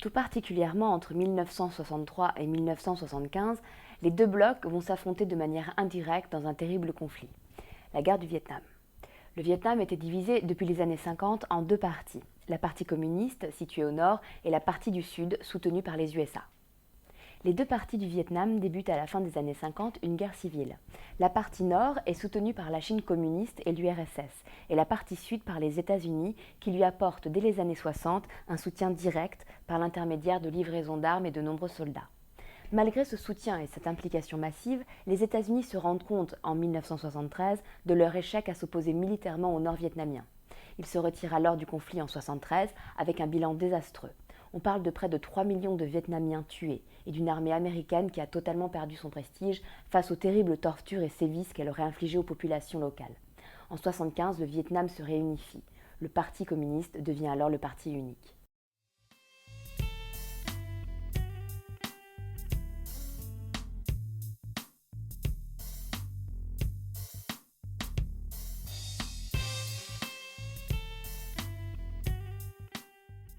Tout particulièrement entre 1963 et 1975, les deux blocs vont s'affronter de manière indirecte dans un terrible conflit, la guerre du Vietnam. Le Vietnam était divisé depuis les années 50 en deux parties, la partie communiste, située au nord, et la partie du sud, soutenue par les USA. Les deux parties du Vietnam débutent à la fin des années 50 une guerre civile. La partie nord est soutenue par la Chine communiste et l'URSS, et la partie sud par les États-Unis, qui lui apportent dès les années 60 un soutien direct par l'intermédiaire de livraisons d'armes et de nombreux soldats. Malgré ce soutien et cette implication massive, les États-Unis se rendent compte, en 1973, de leur échec à s'opposer militairement au nord-vietnamien. Ils se retirent alors du conflit en 1973 avec un bilan désastreux. On parle de près de 3 millions de Vietnamiens tués et d'une armée américaine qui a totalement perdu son prestige face aux terribles tortures et sévices qu'elle aurait infligés aux populations locales. En 1975, le Vietnam se réunifie. Le Parti communiste devient alors le parti unique.